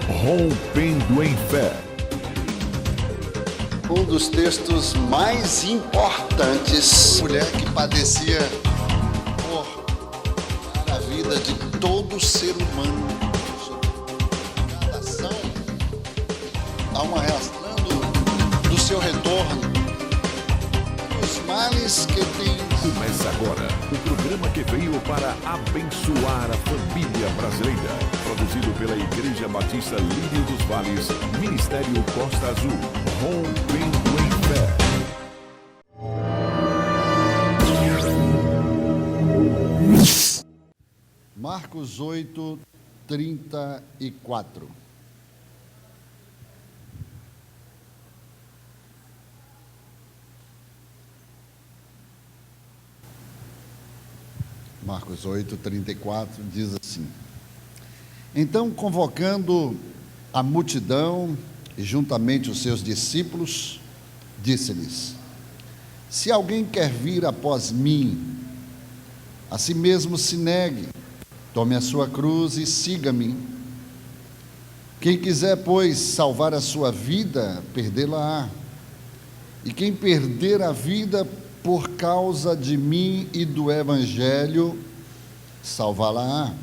Rompendo em Fé. Um dos textos mais importantes. Mulher que padecia por a vida de todo ser humano. Cada ação há uma reação do seu retorno. Os males que tem. Começa agora o programa que veio para abençoar a família brasileira. Produzido pela Igreja Batista Lírio dos Vales, Ministério Costa Azul. Rompendo em Fé. Marcos 8, 34. Marcos 8, 34 diz assim: Então, convocando a multidão e juntamente os seus discípulos, disse-lhes: Se alguém quer vir após mim, a si mesmo se negue, tome a sua cruz e siga-me. Quem quiser, pois, salvar a sua vida, perdê-la-á. E quem perder a vida por causa de mim e do Evangelho, salvá-la-á.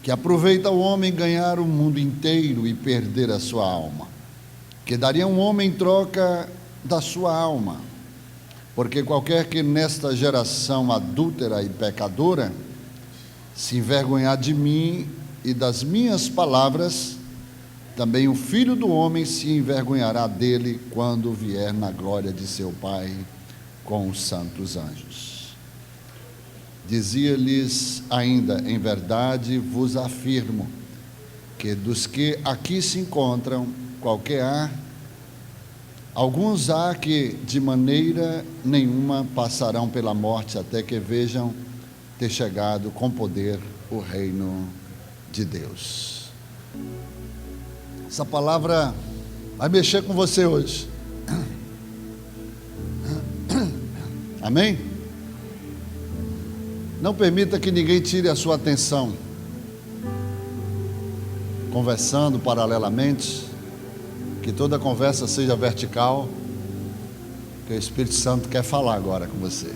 Que aproveita o homem ganhar o mundo inteiro e perder a sua alma? Que daria um homem em troca da sua alma? Porque qualquer que nesta geração adúltera e pecadora se envergonhar de mim e das minhas palavras, também o Filho do Homem se envergonhará dele quando vier na glória de seu Pai com os santos anjos. Dizia-lhes ainda: Em verdade vos afirmo que dos que aqui se encontram, alguns há que de maneira nenhuma passarão pela morte até que vejam ter chegado com poder o reino de Deus. Essa palavra vai mexer com você hoje. Amém? Não permita que ninguém tire a sua atenção, conversando paralelamente, que toda conversa seja vertical, que o Espírito Santo quer falar agora com você.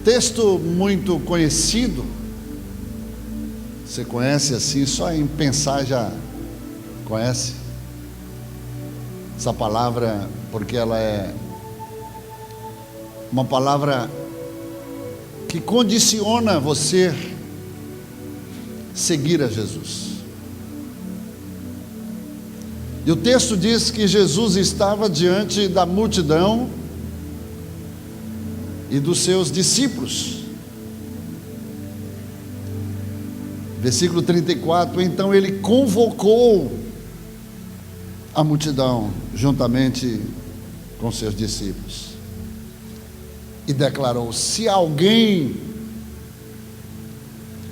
Texto muito conhecido, você conhece assim, só em pensar já conhece essa palavra, porque ela é uma palavra que condiciona você seguir a Jesus. E o texto diz que Jesus estava diante da multidão e dos seus discípulos. Versículo 34, então ele convocou a multidão juntamente com seus discípulos e declarou: se alguém,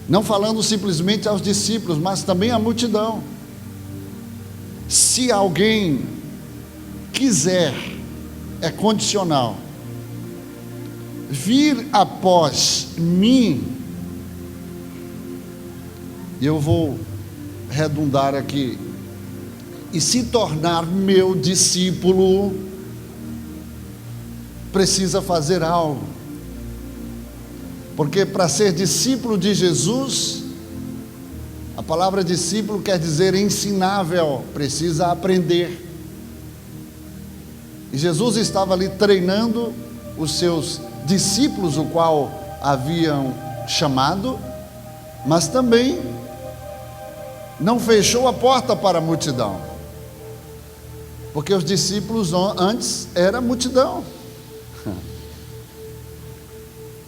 não falando simplesmente aos discípulos, mas também à multidão, se alguém quiser, é condicional, vir após mim, e eu vou redundar aqui, e se tornar meu discípulo, precisa fazer algo, porque para ser discípulo de Jesus, a palavra discípulo quer dizer ensinável, precisa aprender. E Jesus estava ali treinando os seus discípulos, o qual haviam chamado, mas também não fechou a porta para a multidão, porque os discípulos antes era multidão.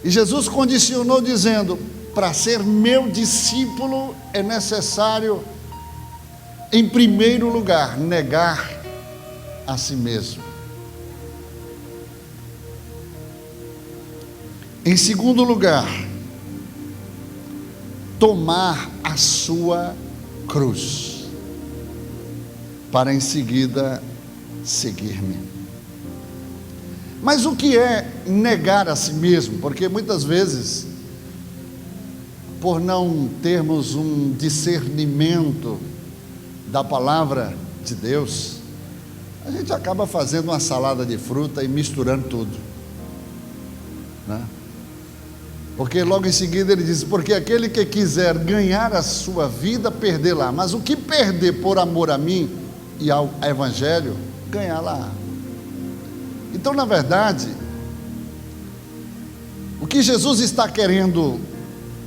E Jesus condicionou dizendo: para ser meu discípulo é necessário, em primeiro lugar, negar a si mesmo. Em segundo lugar, tomar a sua cruz, para em seguida seguir-me. Mas o que é negar a si mesmo? Porque muitas vezes por não termos um discernimento da palavra de Deus, a gente acaba fazendo uma salada de fruta e misturando tudo, né? Porque logo em seguida ele diz: porque aquele que quiser ganhar a sua vida, perdê-la, mas o que perder por amor a mim e ao evangelho, ganhá-la. Então, na verdade, o que Jesus está querendo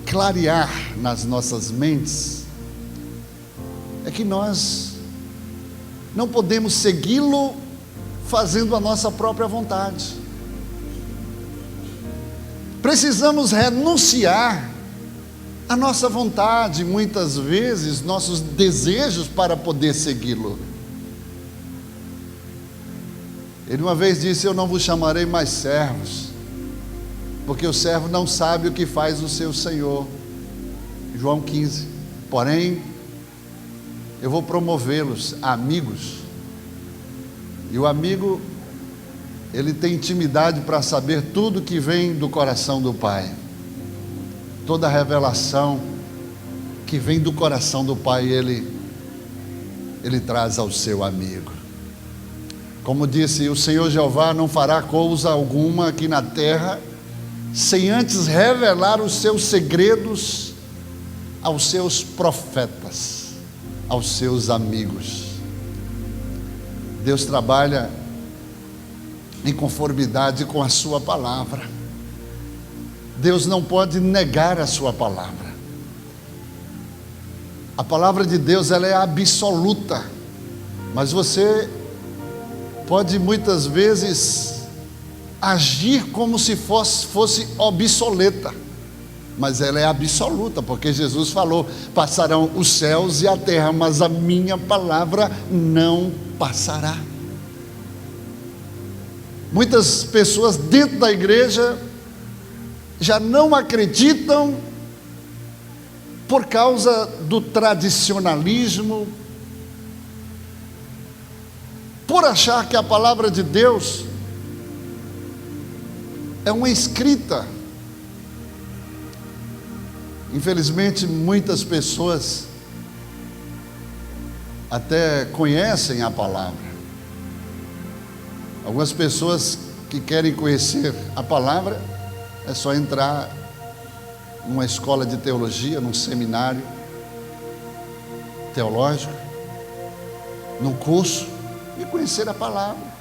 clarear nas nossas mentes é que nós não podemos segui-lo fazendo a nossa própria vontade. Precisamos renunciar à nossa vontade, muitas vezes, nossos desejos para poder segui-lo. Ele uma vez disse: eu não vos chamarei mais servos, porque o servo não sabe o que faz o seu senhor. João 15. Porém, eu vou promovê-los a amigos. E o amigo, ele tem intimidade para saber tudo que vem do coração do Pai. Toda revelação que vem do coração do Pai, ele traz ao seu amigo. Como disse, o Senhor Jeová não fará coisa alguma aqui na terra, sem antes revelar os seus segredos aos seus profetas, aos seus amigos. Deus trabalha em conformidade com a sua palavra. Deus não pode negar a sua palavra. A palavra de Deus, ela é absoluta, mas você pode muitas vezes agir como se fosse obsoleta, mas ela é absoluta, porque Jesus falou: passarão os céus e a terra, mas a minha palavra não passará. Muitas pessoas dentro da igreja já não acreditam por causa do tradicionalismo, por achar que a palavra de Deus é uma escrita. Infelizmente, muitas pessoas até conhecem a palavra. Algumas pessoas que querem conhecer a palavra, é só entrar numa escola de teologia, num seminário teológico, num curso, e conhecer a palavra.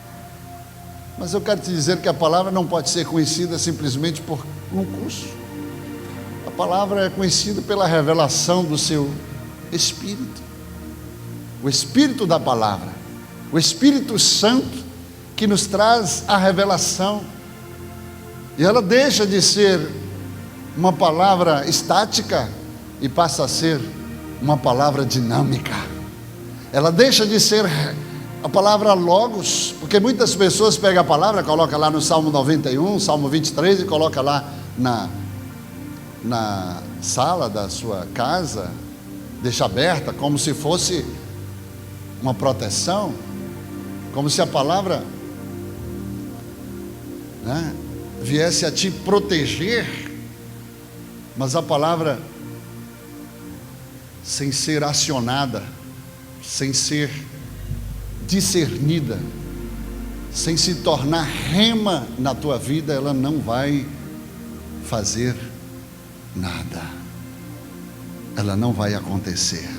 Mas eu quero te dizer que a palavra não pode ser conhecida simplesmente por um curso. A palavra é conhecida pela revelação do seu Espírito, o Espírito da palavra, o Espírito Santo, que nos traz a revelação. E ela deixa de ser uma palavra estática e passa a ser uma palavra dinâmica. Ela deixa de ser a palavra logos, porque muitas pessoas pegam a palavra, colocam lá no Salmo 91, Salmo 23 e coloca lá na sala da sua casa, deixa aberta, como se fosse uma proteção, como se a palavra, né, viesse a te proteger. Mas a palavra, sem ser acionada, sem ser discernida, sem se tornar rema na tua vida, ela não vai fazer nada. Ela não vai acontecer,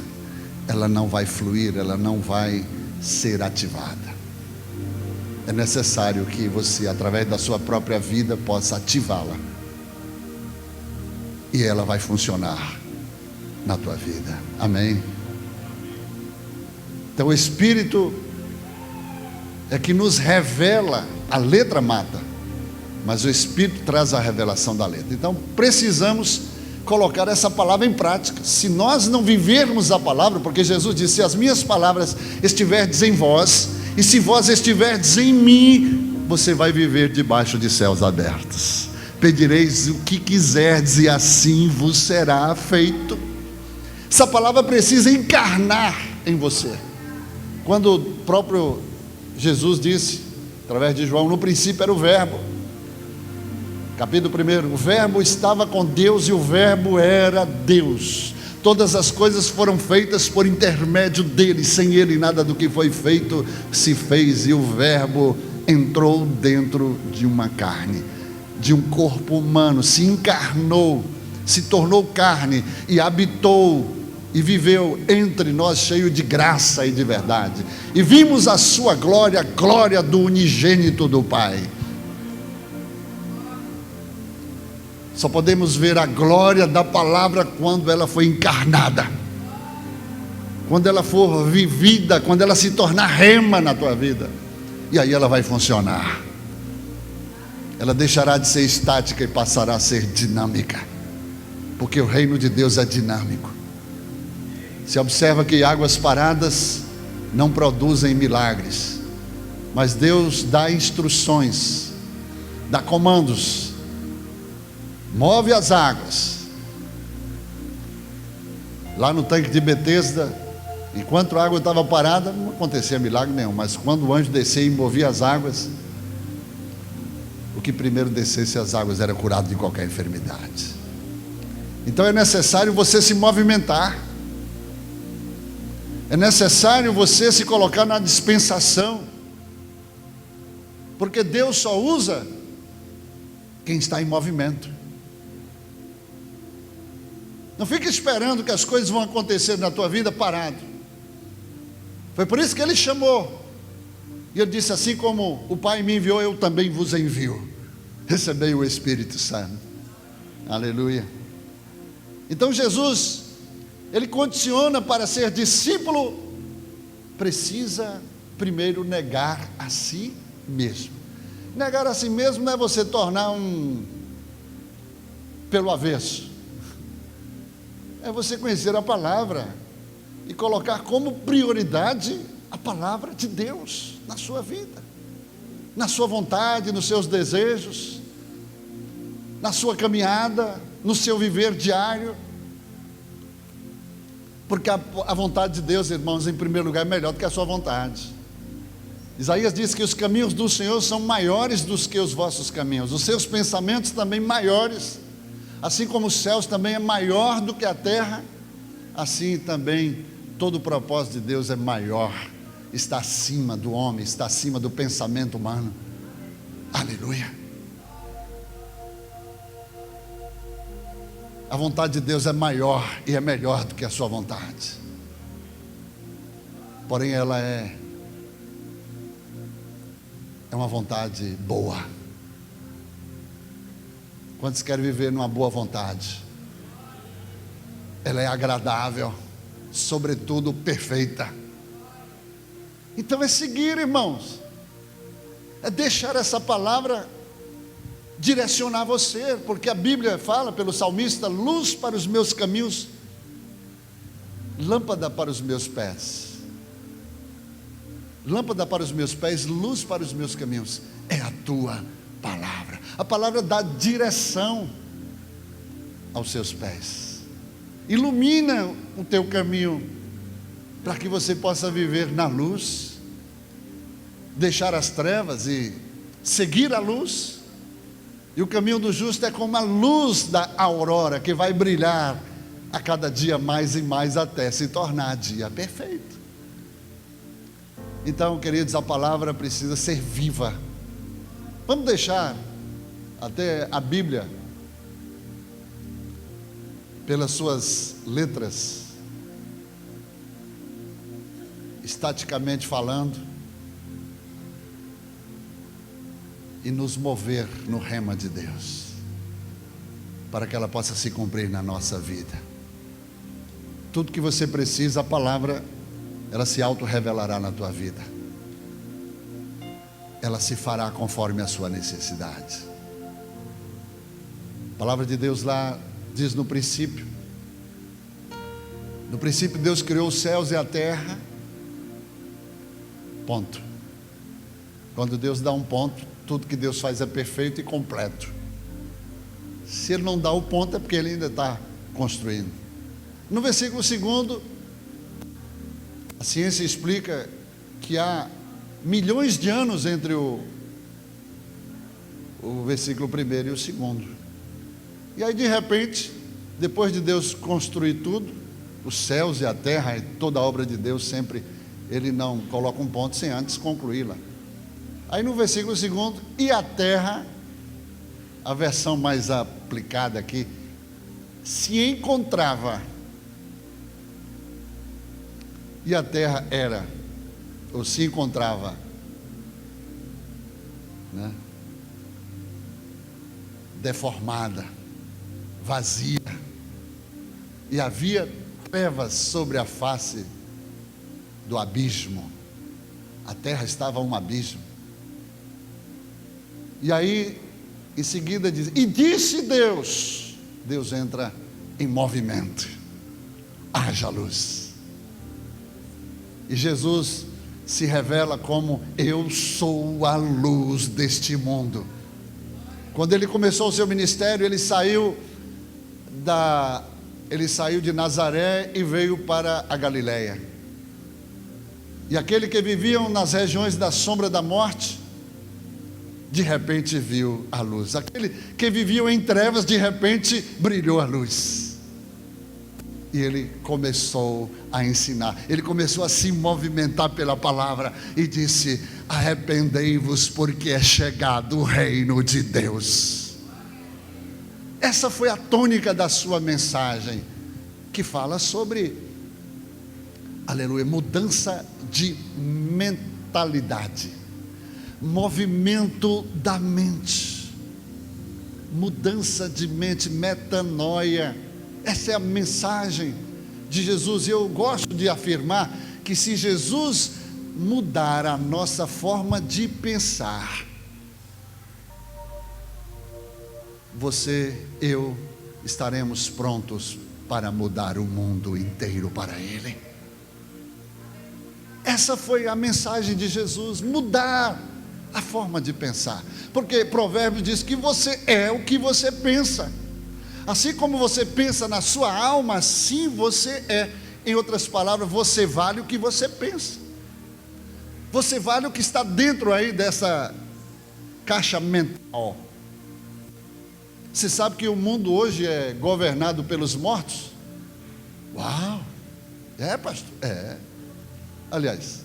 ela não vai fluir, ela não vai ser ativada. É necessário que você, através da sua própria vida, possa ativá-la, e ela vai funcionar na tua vida. Amém? Então o Espírito é que nos revela. A letra mata, mas o Espírito traz a revelação da letra. Então precisamos colocar essa palavra em prática. Se nós não vivermos a palavra, porque Jesus disse: se as minhas palavras estiverdes em vós, e se vós estiverdes em mim, você vai viver debaixo de céus abertos. Pedireis o que quiserdes e assim vos será feito. Essa palavra precisa encarnar em você. Quando o próprio Jesus disse, através de João: no princípio era o verbo, Capítulo 1: o Verbo estava com Deus e o Verbo era Deus. Todas as coisas foram feitas por intermédio dele, sem ele nada do que foi feito se fez. E o Verbo entrou dentro de uma carne, de um corpo humano, se encarnou, se tornou carne e habitou e viveu entre nós, cheio de graça e de verdade. E vimos a sua glória, a glória do unigênito do Pai. Só podemos ver a glória da palavra quando ela foi encarnada, quando ela for vivida, quando ela se tornar rema na tua vida. E aí ela vai funcionar. Ela deixará de ser estática e passará a ser dinâmica, porque o reino de Deus é dinâmico. Se observa que águas paradas não produzem milagres, mas Deus dá instruções, dá comandos, move as águas. Lá no tanque de Betesda, enquanto a água estava parada, não acontecia milagre nenhum, mas quando o anjo descia e movia as águas, o que primeiro descesse as águas era curado de qualquer enfermidade. Então é necessário você se movimentar, é necessário você se colocar na dispensação, porque Deus só usa quem está em movimento. Não fique esperando que as coisas vão acontecer na tua vida parado. Foi por isso que ele chamou, e ele disse: assim como o Pai me enviou, eu também vos envio. Recebei o Espírito Santo. Aleluia. Então Jesus, ele condiciona: para ser discípulo, precisa primeiro negar a si mesmo. Negar a si mesmo não é você tornar pelo avesso, é você conhecer a palavra e colocar como prioridade a palavra de Deus na sua vida, na sua vontade, nos seus desejos, na sua caminhada, no seu viver diário. Porque a vontade de Deus, irmãos, em primeiro lugar, é melhor do que a sua vontade. Isaías diz que os caminhos do Senhor são maiores do que os vossos caminhos, os seus pensamentos também maiores. Assim como os céus também é maior do que a terra, assim também todo o propósito de Deus é maior, está acima do homem, está acima do pensamento humano. Aleluia. A vontade de Deus é maior e é melhor do que a sua vontade, porém ela é uma vontade boa. Quantos querem viver numa boa vontade? Ela é agradável, sobretudo perfeita. Então é seguir, irmãos, é deixar essa palavra direcionar você, porque a Bíblia fala pelo salmista: luz para os meus caminhos, lâmpada para os meus pés. Lâmpada para os meus pés, luz para os meus caminhos, é a tua palavra. A palavra dá direção aos seus pés, ilumina o teu caminho, para que você possa viver na luz, deixar as trevas e seguir a luz. E o caminho do justo é como a luz da aurora, que vai brilhar a cada dia mais e mais, até se tornar dia perfeito. Então, queridos, a palavra precisa ser viva. Vamos deixar até a Bíblia, pelas suas letras, estaticamente falando, e nos mover no rema de Deus, para que ela possa se cumprir na nossa vida. Tudo que você precisa, a palavra, ela se auto-revelará na tua vida, ela se fará conforme a sua necessidade. A palavra de Deus lá diz: no princípio Deus criou os céus e a terra, ponto. Quando Deus dá um ponto, tudo que Deus faz é perfeito e completo. Se Ele não dá o ponto, é porque Ele ainda está construindo. No versículo 2, a ciência explica que há milhões de anos entre o o versículo 1º e o 2º. E aí de repente, depois de Deus construir tudo, os céus e a terra, e toda a obra de Deus sempre, Ele não coloca um ponto sem antes concluí-la. Aí no versículo 2º, e a terra, a versão mais aplicada aqui, se encontrava, e a terra era, ou se encontrava, né, deformada, vazia, e havia trevas sobre a face do abismo. A terra estava um abismo. E aí, em seguida diz, e disse Deus, Deus entra em movimento, haja luz. E Jesus se revela como, eu sou a luz deste mundo. Quando ele começou o seu ministério, ele saiu de Nazaré e veio para a Galileia. E aquele que viviam nas regiões da sombra da morte, de repente viu a luz. Aquele que vivia em trevas, de repente brilhou a luz. E ele começou a ensinar, ele começou a se movimentar pela palavra e disse, arrependei-vos porque é chegado o reino de Deus. Essa foi a tônica da sua mensagem, que fala sobre, aleluia, mudança de mentalidade, movimento da mente, mudança de mente, metanoia. Essa é a mensagem de Jesus. E eu gosto de afirmar que se Jesus mudar a nossa forma de pensar, você, eu, estaremos prontos para mudar o mundo inteiro para Ele. Essa foi a mensagem de Jesus, mudar a forma de pensar, porque Provérbios diz que você é o que você pensa. Assim como você pensa na sua alma, assim você é. Em outras palavras, você vale o que você pensa. Você vale o que está dentro aí dessa caixa mental. Você sabe que o mundo hoje é governado pelos mortos? Uau! É, pastor? É. Aliás,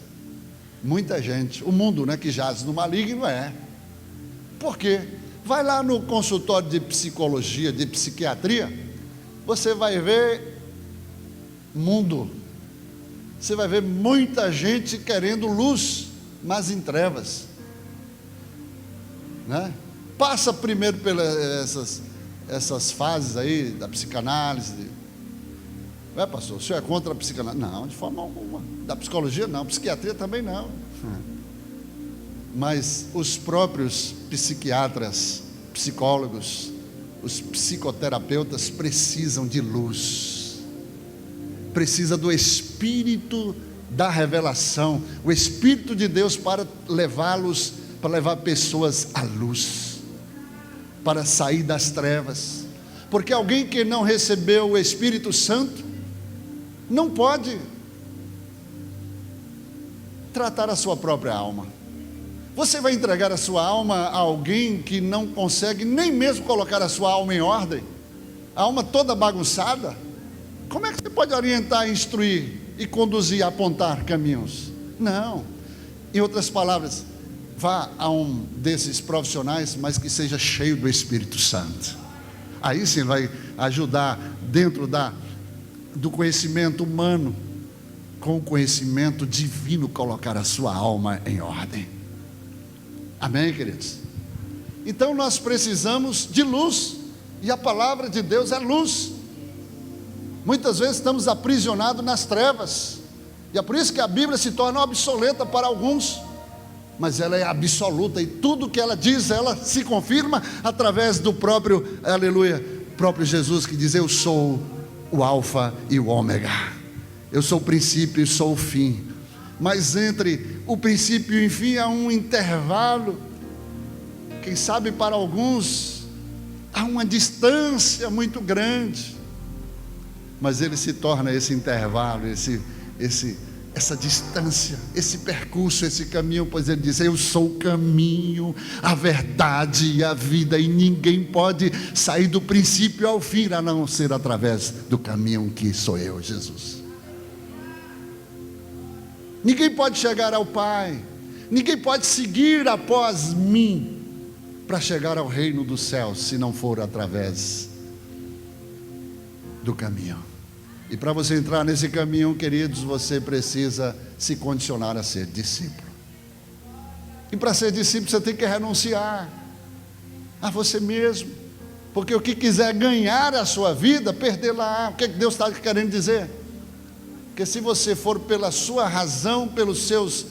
muita gente, o mundo, né, que jaz no maligno é. Por quê? Vai lá no consultório de psicologia, de psiquiatria, você vai ver mundo, você vai ver muita gente querendo luz, mas em trevas, né? Passa primeiro pelas essas fases aí da psicanálise. Não é, pastor? O senhor é contra a psicanálise? Não, de forma alguma. Da psicologia não, psiquiatria também não. Mas os próprios psiquiatras, psicólogos, os psicoterapeutas precisam de luz, precisa do Espírito da revelação, o Espírito de Deus para levá-los, para levar pessoas à luz, para sair das trevas, porque alguém que não recebeu o Espírito Santo, não pode tratar a sua própria alma. Você vai entregar a sua alma a alguém que não consegue nem mesmo colocar a sua alma em ordem, a alma toda bagunçada? Como é que você pode orientar, instruir e conduzir, apontar caminhos? Não. Em outras palavras, vá a um desses profissionais, mas que seja cheio do Espírito Santo. Aí sim vai ajudar dentro do conhecimento humano, com o conhecimento divino, colocar a sua alma em ordem. Amém, queridos? Então nós precisamos de luz, e a palavra de Deus é luz. Muitas vezes estamos aprisionados nas trevas, e é por isso que a Bíblia se torna obsoleta para alguns, mas ela é absoluta, e tudo que ela diz, ela se confirma através do próprio, aleluia, próprio Jesus, que diz, eu sou o alfa e o ômega, eu sou o princípio e sou o fim. Mas entre o princípio e o fim há um intervalo, quem sabe para alguns há uma distância muito grande, mas ele se torna esse intervalo, essa distância, esse percurso, esse caminho, pois ele diz: eu sou o caminho, a verdade e a vida, e ninguém pode sair do princípio ao fim, a não ser através do caminho que sou eu, Jesus. Ninguém pode chegar ao Pai, ninguém pode seguir após mim para chegar ao reino dos céus, se não for através do caminho. E para você entrar nesse caminho, queridos, você precisa se condicionar a ser discípulo. E para ser discípulo você tem que renunciar a você mesmo, porque o que quiser ganhar a sua vida, perdê-la. O que Deus está querendo dizer? Que se você for pela sua razão, pelos seus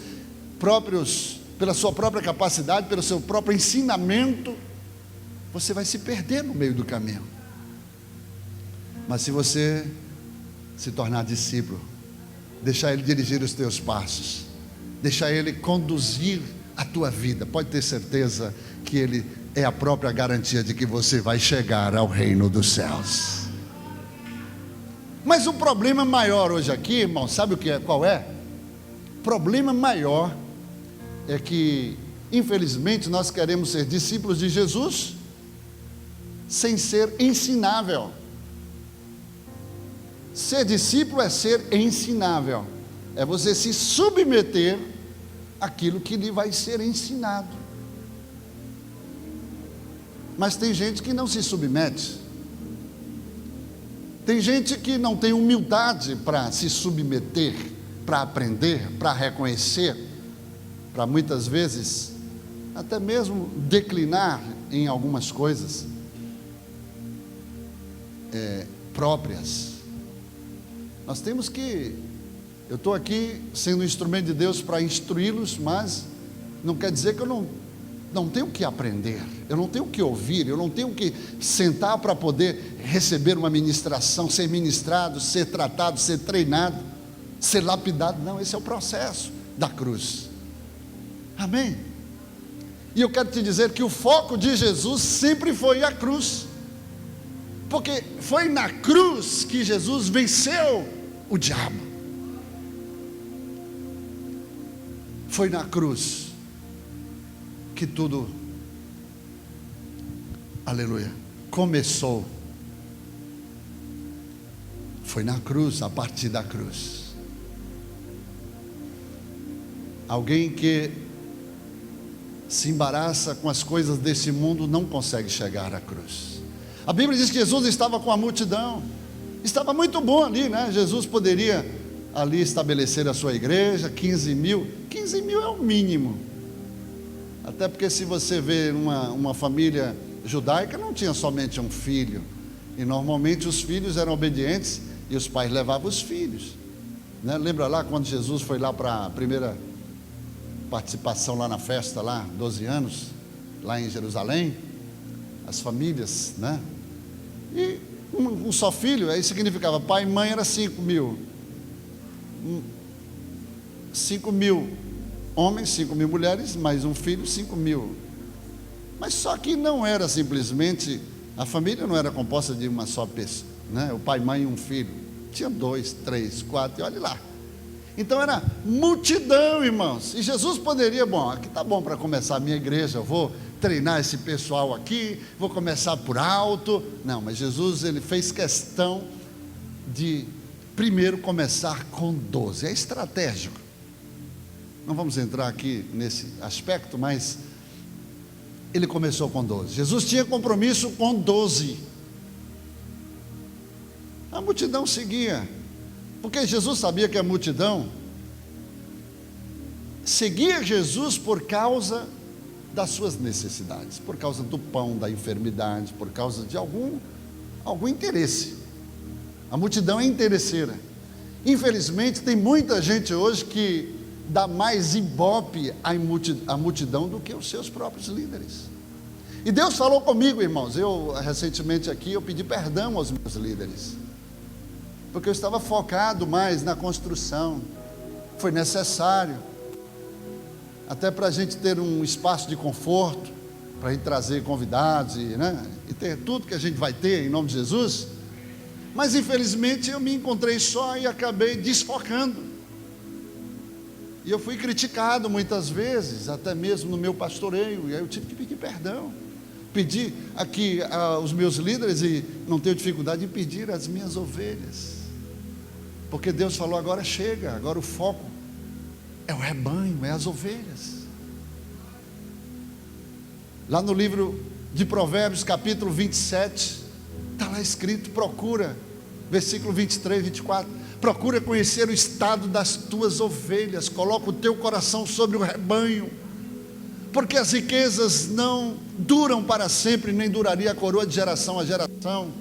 próprios, pela sua própria capacidade, pelo seu próprio ensinamento, você vai se perder no meio do caminho. Mas se você se tornar discípulo, deixar Ele dirigir os teus passos, deixar Ele conduzir a tua vida, pode ter certeza que Ele é a própria garantia de que você vai chegar ao reino dos céus. Mas o problema maior hoje aqui, irmão, sabe o que é? Qual é? O problema maior é que, infelizmente, nós queremos ser discípulos de Jesus sem ser ensinável. Ser discípulo é ser ensinável, é você se submeter àquilo que lhe vai ser ensinado. Mas tem gente que não se submete, tem gente que não tem humildade para se submeter, para aprender, para reconhecer, para muitas vezes até mesmo declinar em algumas coisas próprias. Nós temos que, eu estou aqui sendo um instrumento de Deus para instruí-los, mas não quer dizer que eu não tenho que aprender, eu não tenho que ouvir, eu não tenho que sentar para poder receber uma ministração, ser ministrado, ser tratado, ser treinado, ser lapidado. Não, esse é o processo da cruz. Amém? E eu quero te dizer que o foco de Jesus sempre foi a cruz, porque foi na cruz que Jesus venceu o diabo. Foi na cruz que tudo, aleluia, começou. Foi na cruz, a partir da cruz. Alguém que se embaraça com as coisas desse mundo não consegue chegar à cruz. A Bíblia diz que Jesus estava com a multidão, estava muito bom ali, né? Jesus poderia ali estabelecer a sua igreja, 15 mil é o mínimo, até porque se você vê uma família judaica, não tinha somente um filho, e normalmente os filhos eram obedientes, e os pais levavam os filhos, né? Lembra lá quando Jesus foi lá para a primeira participação lá na festa, lá, 12 anos, lá em Jerusalém, as famílias, né? E um só filho, aí significava pai e mãe era 5 mil. 5 mil homens, 5 mil mulheres, mais um filho, 5 mil. Mas só que não era simplesmente, a família não era composta de uma só pessoa, né? O pai, mãe e um filho. Tinha 2, 3, 4, e olha lá. Então era multidão, irmãos. E Jesus poderia, bom, aqui está bom para começar a minha igreja, eu vou treinar esse pessoal aqui, vou começar por alto. Não, mas Jesus, ele fez questão de primeiro começar com 12, é estratégico. Não vamos entrar aqui nesse aspecto, mas ele começou com 12. Jesus tinha compromisso com 12. A multidão seguia, porque Jesus sabia que a multidão seguia Jesus por causa das suas necessidades, por causa do pão, da enfermidade, por causa de algum interesse. A multidão é interesseira. Infelizmente tem muita gente hoje que dá mais ibope à multidão do que os seus próprios líderes. E Deus falou comigo, irmãos, eu recentemente aqui, eu pedi perdão aos meus líderes, porque eu estava focado mais na construção. Foi necessário, até para a gente ter um espaço de conforto, para a gente trazer convidados e ter tudo que a gente vai ter em nome de Jesus. Mas infelizmente eu me encontrei só e acabei desfocando. E eu fui criticado muitas vezes, até mesmo no meu pastoreio, e aí eu tive que pedir perdão. Pedi aqui aos meus líderes, e não tenho dificuldade em pedir às minhas ovelhas, porque Deus falou: agora chega, agora o foco é o rebanho, é as ovelhas. Lá no livro de Provérbios, capítulo 27, está lá escrito, procura, versículo 23, 24, procura conhecer o estado das tuas ovelhas, coloca o teu coração sobre o rebanho, porque as riquezas não duram para sempre, nem duraria a coroa de geração a geração.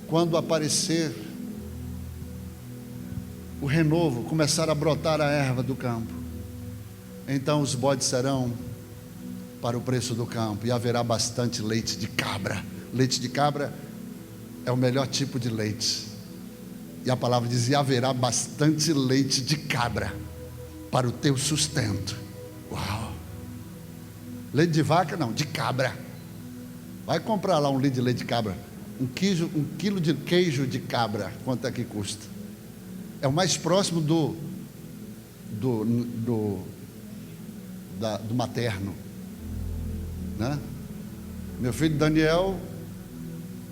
Quando aparecer o renovo, começar a brotar a erva do campo, então os bodes serão para o preço do campo, e haverá bastante leite de cabra. Leite de cabra é o melhor tipo de leite, e a palavra diz: e haverá bastante leite de cabra para o teu sustento. Uau! Leite de vaca não, de cabra. Vai comprar lá um litro de leite de cabra, um quilo de queijo de cabra, quanto é que custa? É o mais próximo do materno, né? Meu filho Daniel,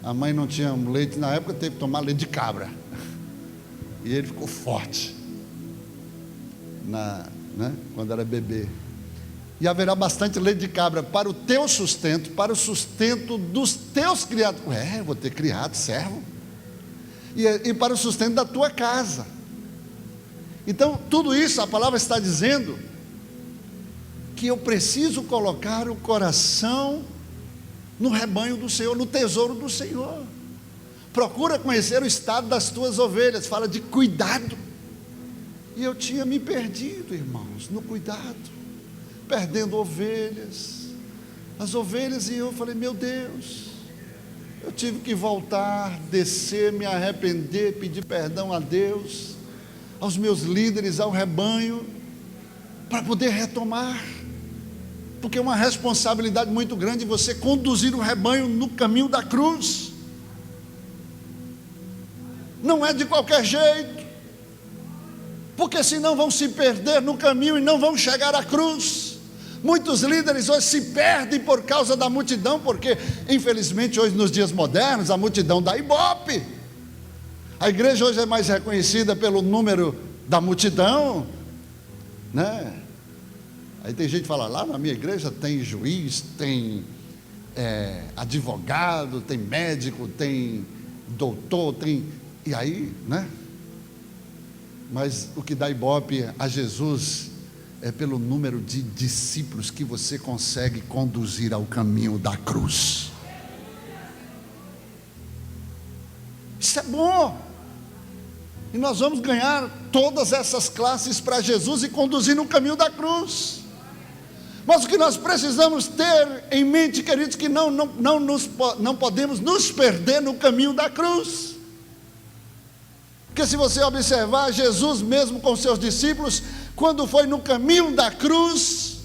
a mãe não tinha leite na época, teve que tomar leite de cabra, e ele ficou forte, quando era bebê. E haverá bastante leite de cabra para o teu sustento, para o sustento dos teus criados. Eu vou ter criado, servo. E para o sustento da tua casa. Então, tudo isso, a palavra está dizendo que eu preciso colocar o coração no rebanho do Senhor, no tesouro do Senhor. Procura conhecer o estado das tuas ovelhas, fala de cuidado. E eu tinha me perdido, irmãos, no cuidado, perdendo ovelhas, as ovelhas, e eu falei: meu Deus, eu tive que voltar, descer, me arrepender, pedir perdão a Deus, aos meus líderes, ao rebanho, para poder retomar, porque é uma responsabilidade muito grande você conduzir o rebanho no caminho da cruz. Não é de qualquer jeito, porque senão vão se perder no caminho e não vão chegar à cruz. Muitos líderes hoje se perdem por causa da multidão, porque infelizmente hoje, nos dias modernos, a multidão dá ibope. A igreja hoje é mais reconhecida pelo número da multidão, né? Aí tem gente que fala: lá na minha igreja tem juiz, tem advogado, tem médico, tem doutor, tem... E aí, né? Mas o que dá ibope a Jesus é pelo número de discípulos que você consegue conduzir ao caminho da cruz. Isso é bom. E nós vamos ganhar todas essas classes para Jesus e conduzir no caminho da cruz. Mas o que nós precisamos ter em mente, queridos, que não podemos nos perder no caminho da cruz. Porque se você observar, Jesus mesmo com seus discípulos, quando foi no caminho da cruz,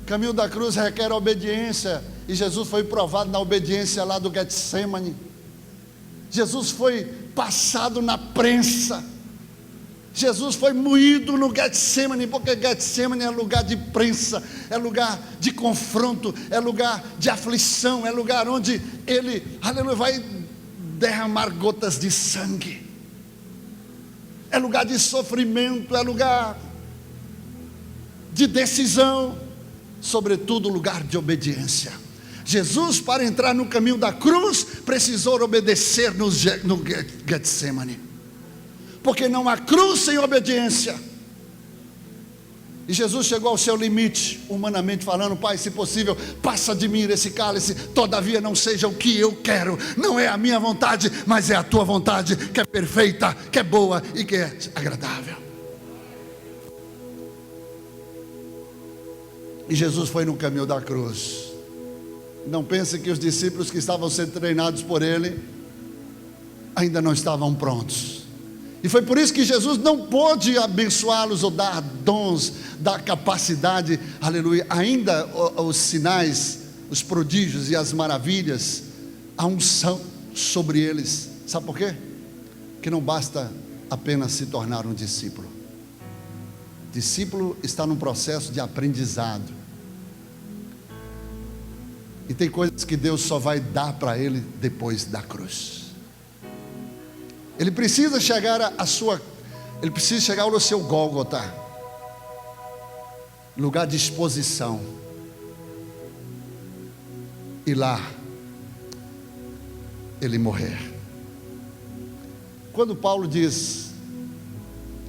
o caminho da cruz requer obediência, e Jesus foi provado na obediência lá do Getsemane. Jesus foi passado na prensa, Jesus foi moído no Getsemane, porque Getsemane é lugar de prensa, é lugar de confronto, é lugar de aflição, é lugar onde ele, aleluia, vai derramar gotas de sangue, é lugar de sofrimento, é lugar de decisão, sobretudo lugar de obediência. Jesus, para entrar no caminho da cruz, precisou obedecer no Getsemane, porque não há cruz sem obediência. E Jesus chegou ao seu limite, humanamente falando: Pai, se possível, passa de mim esse cálice, todavia não seja o que eu quero, não é a minha vontade, mas é a tua vontade, que é perfeita, que é boa e que é agradável. E Jesus foi no caminho da cruz. Não pense que os discípulos que estavam sendo treinados por ele ainda não estavam prontos. E foi por isso que Jesus não pôde abençoá-los ou dar dons, dar capacidade, aleluia, ainda os sinais, os prodígios e as maravilhas, a unção sobre eles. Sabe por quê? Que não basta apenas se tornar um discípulo, Discípulo está num processo de aprendizado. E tem coisas que Deus só vai dar para ele depois da cruz. Ele precisa chegar ele precisa chegar ao seu Gólgota, lugar de exposição. E lá ele morrer. Quando Paulo diz: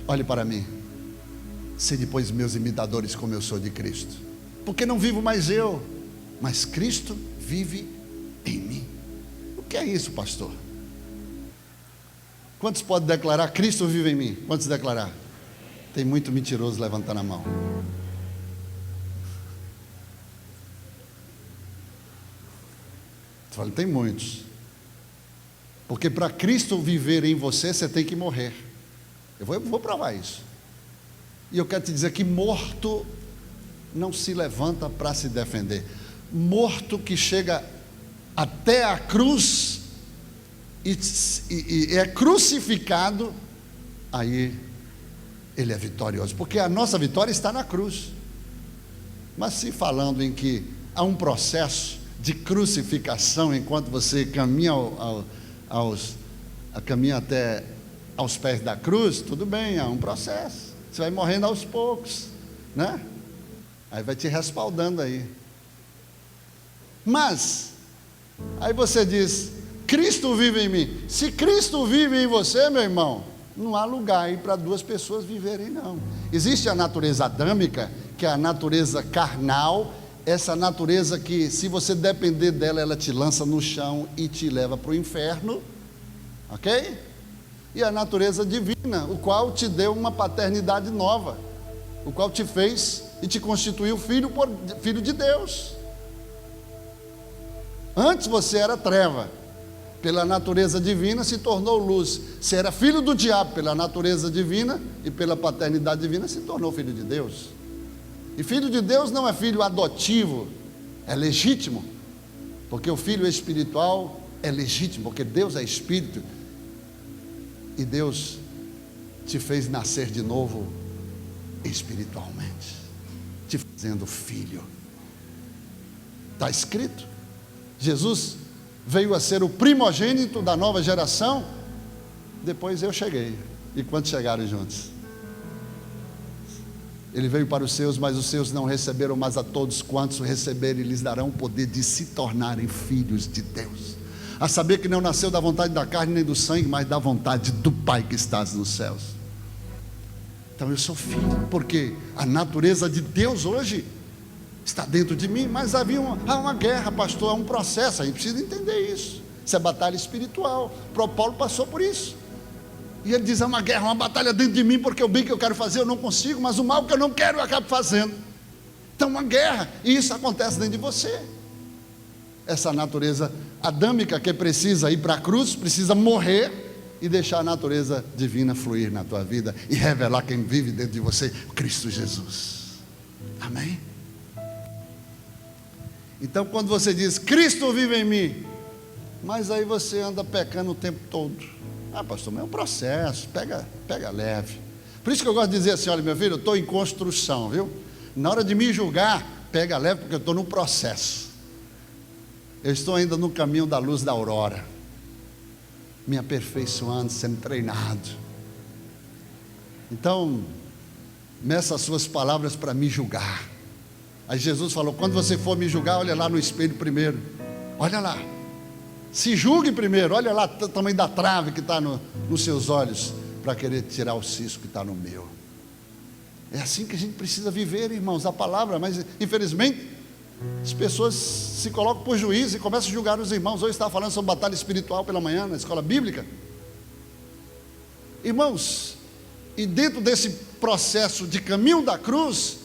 olhe para mim, sede depois meus imitadores como eu sou de Cristo, porque não vivo mais eu, mas Cristo vive em mim. O que é isso, pastor? Quantos podem declarar: Cristo vive em mim? Quantos declarar? Tem muito mentiroso levantando a mão. Eu falo, tem muitos. Porque para Cristo viver em você, você tem que morrer. Eu vou provar isso. E eu quero te dizer que morto não se levanta para se defender. Morto que chega até a cruz e é crucificado, aí ele é vitorioso, porque a nossa vitória está na cruz. Mas se falando em que há um processo de crucificação enquanto você caminha caminha até aos pés da cruz, tudo bem, há um processo. Você vai morrendo aos poucos, né? Aí vai te respaldando aí. Mas aí você diz: Cristo vive em mim. Se Cristo vive em você, meu irmão, não há lugar aí para duas pessoas viverem, não. Existe a natureza adâmica, que é a natureza carnal, essa natureza que, se você depender dela, ela te lança no chão e te leva para o inferno, ok? E a natureza divina, o qual te deu uma paternidade nova, o qual te fez e te constituiu filho de Deus. Antes você era treva, pela natureza divina se tornou luz. Você era filho do diabo pela natureza divina, e pela paternidade divina se tornou filho de Deus. E filho de Deus não é filho adotivo, é legítimo, porque o filho espiritual é legítimo, porque Deus é espírito, e Deus te fez nascer de novo espiritualmente, te fazendo filho. Está escrito. Jesus veio a ser o primogênito da nova geração. Depois eu cheguei. E quantos chegaram juntos? Ele veio para os seus, mas os seus não receberam. Mas a todos quantos o receberem, lhes darão o poder de se tornarem filhos de Deus, a saber que não nasceu da vontade da carne nem do sangue, mas da vontade do Pai que estás nos céus. Então eu sou filho, porque a natureza de Deus hoje está dentro de mim. Mas há uma guerra, pastor, há um processo, a gente precisa entender isso. Isso é batalha espiritual. O Paulo passou por isso. E ele diz: há uma guerra, uma batalha dentro de mim, porque o bem que eu quero fazer eu não consigo, mas o mal que eu não quero eu acabo fazendo. Então uma guerra, e isso acontece dentro de você. Essa natureza adâmica que precisa ir para a cruz, precisa morrer e deixar a natureza divina fluir na tua vida e revelar quem vive dentro de você, Cristo Jesus. Amém? Então quando você diz: Cristo vive em mim, mas aí você anda pecando o tempo todo. Ah, pastor, mas é um processo, pega leve. Por isso que eu gosto de dizer assim: olha, meu filho, eu estou em construção, viu? Na hora de me julgar, pega leve, porque eu estou no processo. Eu estou ainda no caminho da luz da aurora, me aperfeiçoando, sendo treinado. Então, meça as suas palavras para me julgar. Aí Jesus falou: quando você for me julgar, olha lá no espelho primeiro. Olha lá, se julgue primeiro. Olha lá o tamanho da trave que está nos seus olhos, para querer tirar o cisco que está no meu. É assim que a gente precisa viver, irmãos, a palavra. Mas infelizmente as pessoas se colocam por juiz e começam a julgar os irmãos. Hoje estava falando sobre batalha espiritual pela manhã, na escola bíblica. Irmãos, e dentro desse processo de caminho da cruz,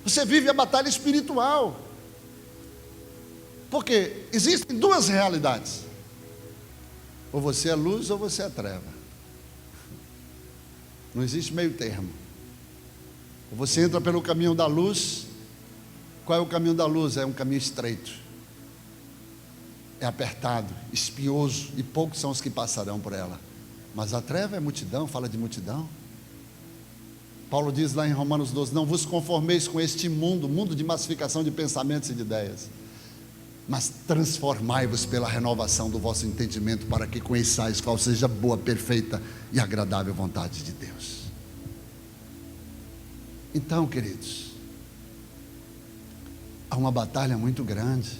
você vive a batalha espiritual. Porque existem duas realidades: ou você é luz ou você é treva. Não existe meio termo. Ou você entra pelo caminho da luz. Qual é o caminho da luz? É um caminho estreito, é apertado, espinhoso, e poucos são os que passarão por ela. Mas a treva é multidão, fala de multidão. Paulo diz lá em Romanos 12: não vos conformeis com este mundo de massificação de pensamentos e de ideias, mas transformai-vos pela renovação do vosso entendimento, para que conheçais qual seja a boa, perfeita e agradável vontade de Deus. Então, queridos, há uma batalha muito grande,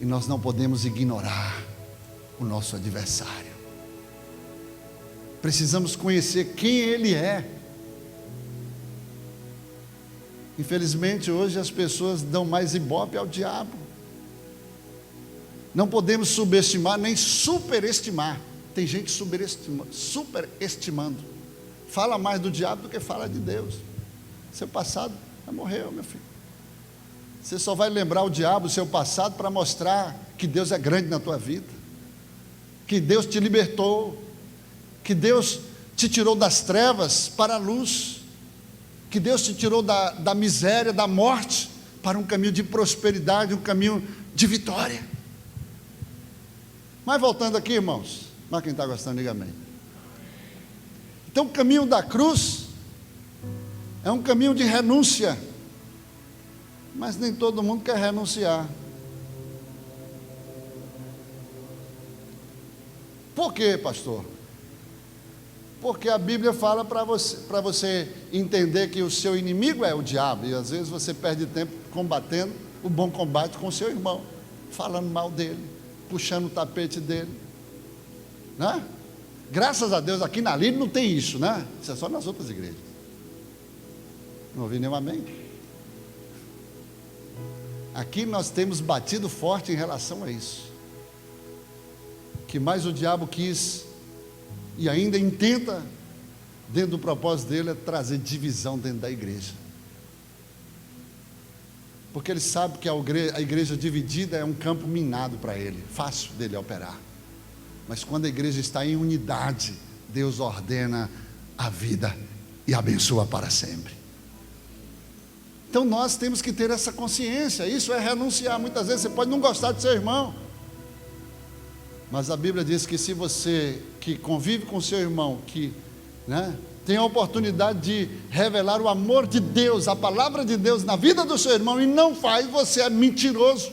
e nós não podemos ignorar o nosso adversário. Precisamos conhecer quem ele é. Infelizmente hoje as pessoas dão mais ibope ao diabo. Não podemos subestimar nem superestimar. Tem gente superestimando. Fala mais do diabo do que fala de Deus. Seu passado já morreu, meu filho. Você só vai lembrar o diabo, o seu passado, para mostrar que Deus é grande na tua vida, que Deus te libertou, que Deus te tirou das trevas para a luz, que Deus te tirou da miséria, da morte, para um caminho de prosperidade, um caminho de vitória. Mas voltando aqui, irmãos, mas quem está gostando, diga amém. Então o caminho da cruz é um caminho de renúncia, mas nem todo mundo quer renunciar. Por quê, pastor? Porque a Bíblia fala para você entender que o seu inimigo é o diabo, e às vezes você perde tempo combatendo o bom combate com o seu irmão, falando mal dele, puxando o tapete dele, né? Graças a Deus aqui na Líder não tem isso, né? Isso é só nas outras igrejas. Não ouvi nenhum amém? Aqui nós temos batido forte em relação a isso, que mais o diabo quis e ainda intenta, dentro do propósito dele, é trazer divisão dentro da igreja, porque ele sabe que a igreja dividida é um campo minado para ele, fácil dele operar. Mas quando a igreja está em unidade, Deus ordena a vida e abençoa para sempre. Então nós temos que ter essa consciência. Isso é renunciar. Muitas vezes você pode não gostar do seu irmão, mas a Bíblia diz que se você que convive com seu irmão, que tem a oportunidade de revelar o amor de Deus, a palavra de Deus na vida do seu irmão, e não faz, você é mentiroso.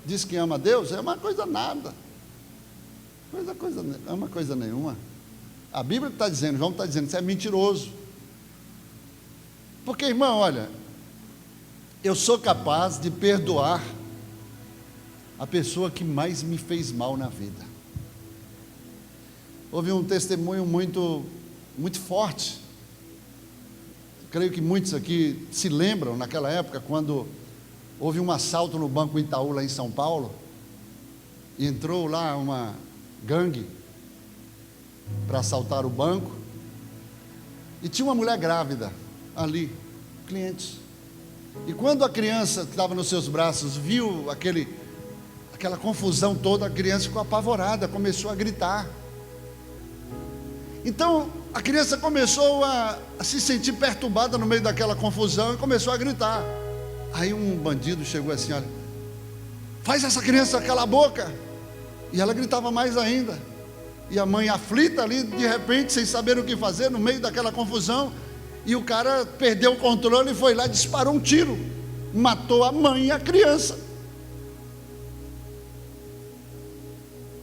Diz que ama Deus, é uma coisa nada, é uma coisa nenhuma. A Bíblia está dizendo, João está dizendo, você é mentiroso. Porque, irmão, olha, eu sou capaz de perdoar a pessoa que mais me fez mal na vida. Houve um testemunho muito forte, creio que muitos aqui se lembram, naquela época, quando houve um assalto no Banco Itaú, lá em São Paulo, e entrou lá uma gangue para assaltar o banco, e tinha uma mulher grávida ali, clientes, e quando a criança que estava nos seus braços viu aquela confusão toda, a criança ficou apavorada, começou a gritar. Então a criança começou a se sentir perturbada no meio daquela confusão e começou a gritar. Aí um bandido chegou assim: olha, faz essa criança calar a boca. E ela gritava mais ainda. E a mãe aflita ali, de repente, sem saber o que fazer, no meio daquela confusão, e o cara perdeu o controle e foi lá e disparou um tiro, matou a mãe e a criança.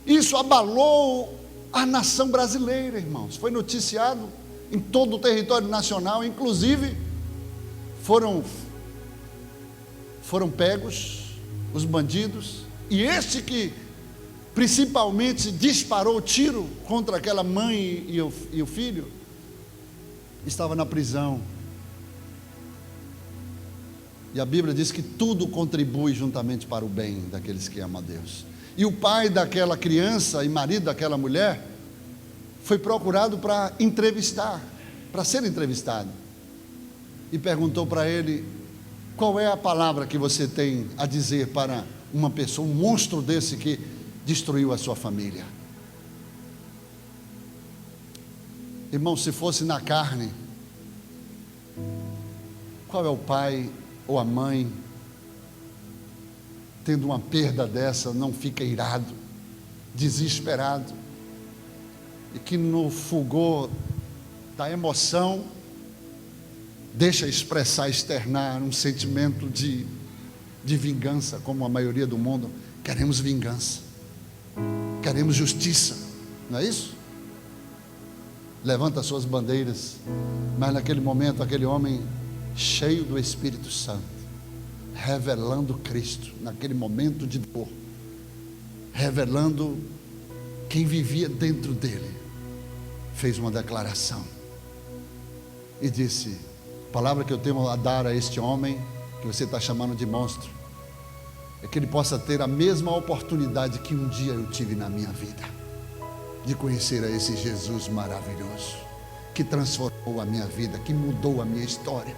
Isso abalou a nação brasileira, irmãos. Foi noticiado em todo o território nacional, inclusive foram pegos os bandidos, e este que principalmente disparou o tiro contra aquela mãe e o filho, estava na prisão. E a Bíblia diz que tudo contribui juntamente para o bem daqueles que amam a Deus. E o pai daquela criança e marido daquela mulher foi procurado para ser entrevistado, e perguntou para ele: qual é a palavra que você tem a dizer para uma pessoa, um monstro desse que destruiu a sua família? Irmão, se fosse na carne, qual é o pai ou a mãe, tendo uma perda dessa, não fica irado, desesperado, e que no fulgor da emoção deixa expressar, externar um sentimento de vingança, como a maioria do mundo. Queremos vingança, queremos justiça, não é isso? Levanta suas bandeiras, mas naquele momento, aquele homem cheio do Espírito Santo, revelando Cristo, naquele momento de dor, revelando quem vivia dentro dele, fez uma declaração e disse: a palavra que eu tenho a dar a este homem, que você está chamando de monstro, é que ele possa ter a mesma oportunidade que um dia eu tive na minha vida, de conhecer a esse Jesus maravilhoso, que transformou a minha vida, que mudou a minha história,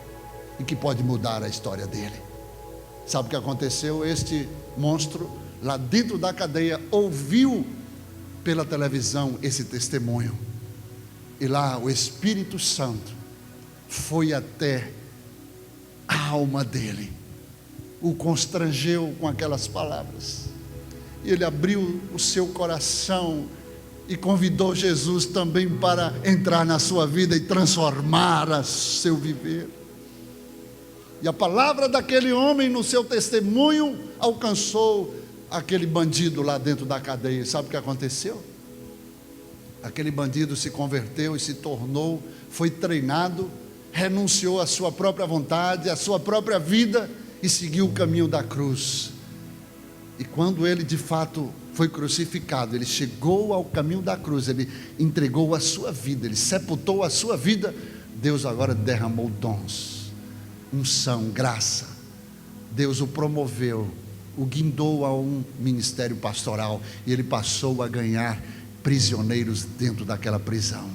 e que pode mudar a história dele. Sabe o que aconteceu? Este monstro, lá dentro da cadeia, ouviu pela televisão esse testemunho, e lá o Espírito Santo foi até a alma dele, o constrangeu com aquelas palavras, e ele abriu o seu coração e convidou Jesus também para entrar na sua vida e transformar o seu viver. E a palavra daquele homem no seu testemunho alcançou aquele bandido lá dentro da cadeia. Sabe o que aconteceu? Aquele bandido se converteu e se tornou, foi treinado, renunciou à sua própria vontade, à sua própria vida e seguiu o caminho da cruz. E quando ele de fato foi crucificado, ele chegou ao caminho da cruz, ele entregou a sua vida, ele sepultou a sua vida. Deus agora derramou dons, unção, graça. Deus o promoveu, o guindou a um ministério pastoral, e ele passou a ganhar prisioneiros dentro daquela prisão.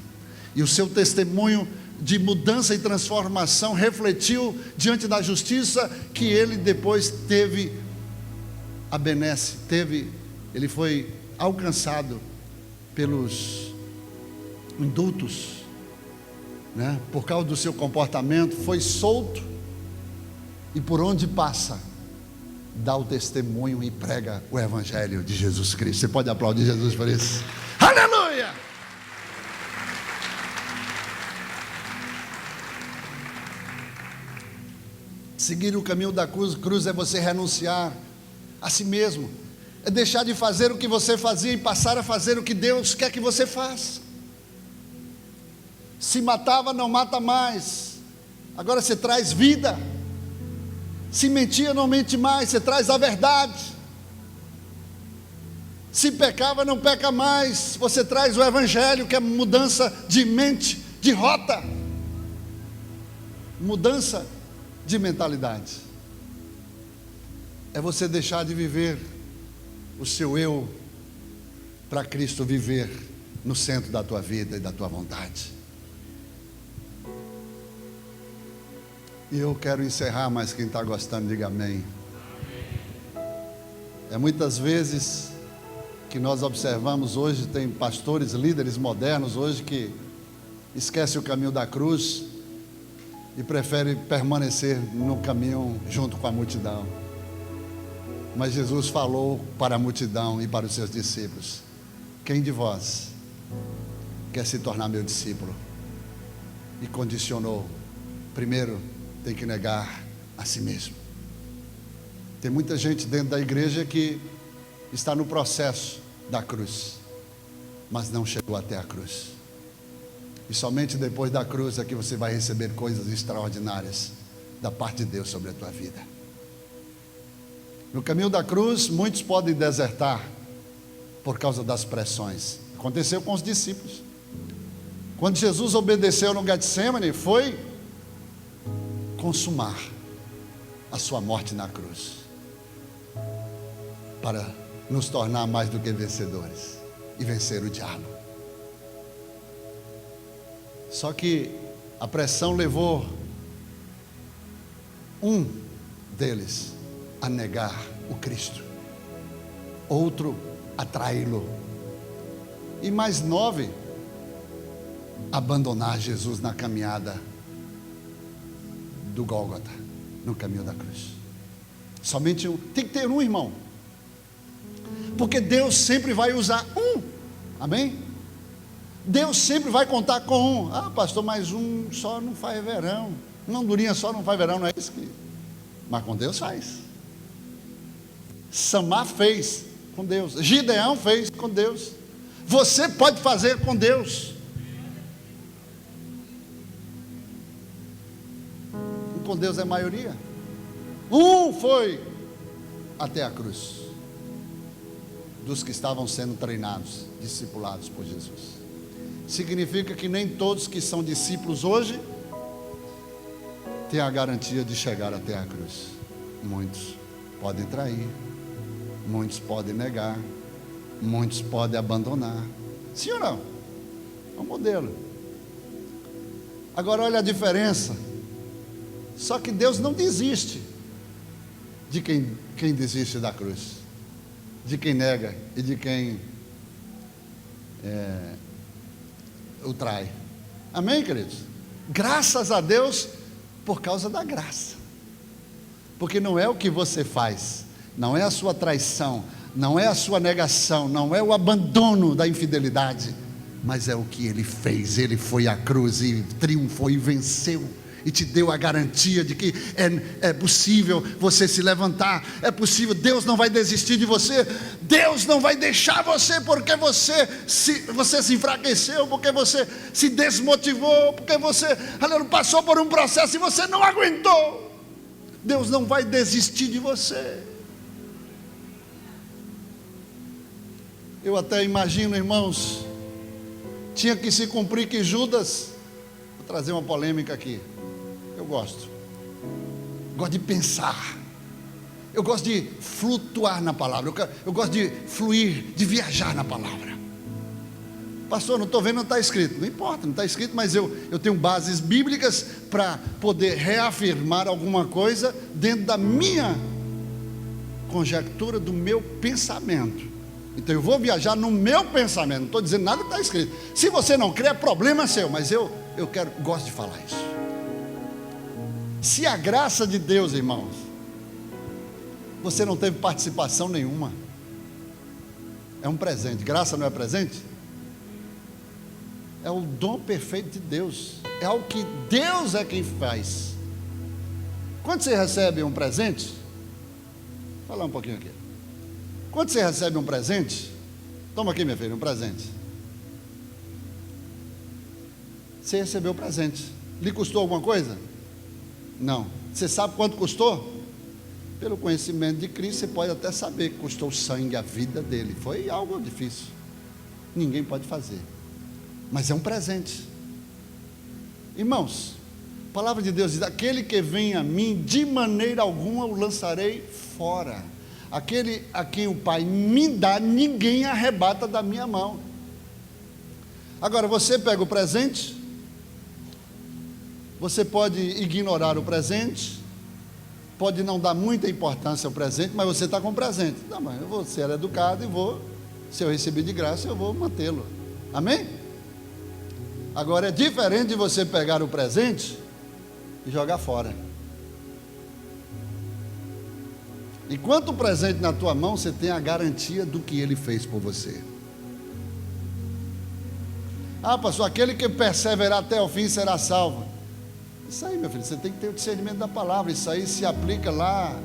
E o seu testemunho de mudança e transformação refletiu diante da justiça, que ele depois teve a benesse, ele foi alcançado pelos indultos, né? Por causa do seu comportamento, foi solto, e por onde passa, dá o testemunho e prega o Evangelho de Jesus Cristo. Você pode aplaudir Jesus por isso? Aleluia! Seguir o caminho da cruz é você renunciar a si mesmo, é deixar de fazer o que você fazia e passar a fazer o que Deus quer que você faça. Se matava, não mata mais, agora você traz vida. Se mentia, não mente mais, você traz a verdade. Se pecava, não peca mais, você traz o Evangelho, que é mudança de mente, de rota, mudança de mentalidade. É você deixar de viver o seu eu, para Cristo viver no centro da tua vida e da tua vontade. E eu quero encerrar, mas quem está gostando, diga amém. É muitas vezes que nós observamos hoje, tem pastores, líderes modernos hoje que esquecem o caminho da cruz e preferem permanecer no caminho junto com a multidão. Mas Jesus falou para a multidão e para os seus discípulos: quem de vós quer se tornar meu discípulo? E condicionou: primeiro tem que negar a si mesmo. Tem muita gente dentro da igreja que está no processo da cruz, mas não chegou até a cruz. E somente depois da cruz é que você vai receber coisas extraordinárias da parte de Deus sobre a tua vida. No caminho da cruz, muitos podem desertar por causa das pressões. Aconteceu com os discípulos. Quando Jesus obedeceu no Getsemane, foi consumar a sua morte na cruz, para nos tornar mais do que vencedores e vencer o diabo. Só que a pressão levou um deles a negar o Cristo, outro a traí-lo, e mais 9 abandonar Jesus na caminhada do Gólgota, no caminho da cruz. Somente um. Tem que ter um, irmão, porque Deus sempre vai usar um. Amém? Deus sempre vai contar com um. Ah, pastor, mas um só não faz verão. Uma andorinha só não faz verão, não é isso que... Mas com Deus faz. Samar fez com Deus, Gideão fez com Deus. Você pode fazer com Deus. E com Deus é maioria. Foi até a cruz, dos que estavam sendo treinados, discipulados por Jesus. Significa que nem todos que são discípulos hoje têm a garantia de chegar até a cruz. Muitos podem trair, muitos podem negar, muitos podem abandonar. Sim ou não? É um modelo. Agora olha a diferença. Só que Deus não desiste de quem desiste da cruz, de quem nega e de quem o trai. Amém, queridos? Graças a Deus por causa da graça. Porque não é o que você faz, não é a sua traição, não é a sua negação, não é o abandono da infidelidade, mas é o que Ele fez. Ele foi à cruz e triunfou e venceu, e te deu a garantia de que é possível você se levantar, é possível. Deus não vai desistir de você, Deus não vai deixar você porque você se enfraqueceu, porque você se desmotivou, porque você passou por um processo e você não aguentou. Deus não vai desistir de você. Eu até imagino, irmãos, tinha que se cumprir que Judas, vou trazer uma polêmica aqui. Eu gosto de pensar, eu gosto de flutuar na palavra, eu gosto de fluir, de viajar na palavra. Pastor, não estou vendo, não está escrito. Não importa, não está escrito, mas eu tenho bases bíblicas para poder reafirmar alguma coisa dentro da minha conjectura, do meu pensamento. Então eu vou viajar no meu pensamento, não estou dizendo nada que está escrito. Se você não crê, é problema seu, mas eu gosto de falar isso. Se a graça de Deus, irmãos, você não teve participação nenhuma, é um presente. Graça não é presente? É o dom perfeito de Deus, é algo que Deus é quem faz. Quando você recebe um presente, vou falar um pouquinho aqui. Quando você recebe um presente, toma aqui, minha filha, um presente. Você recebeu o presente, lhe custou alguma coisa? Não. Você sabe quanto custou? Pelo conhecimento de Cristo, você pode até saber que custou sangue, a vida dele. Foi algo difícil, ninguém pode fazer, mas é um presente. Irmãos, a palavra de Deus diz: aquele que vem a mim, de maneira alguma o lançarei fora. Aquele a quem o Pai me dá, ninguém arrebata da minha mão. Agora, você pega o presente, você pode ignorar o presente, pode não dar muita importância ao presente, mas você está com o presente. Não, mas eu vou ser educado e se eu receber de graça, eu vou mantê-lo. Amém? Agora, é diferente de você pegar o presente e jogar fora. Enquanto o presente na tua mão, você tem a garantia do que ele fez por você. Ah, pastor, aquele que perseverar até o fim será salvo. Isso aí, meu filho, você tem que ter o discernimento da palavra. Isso aí se aplica lá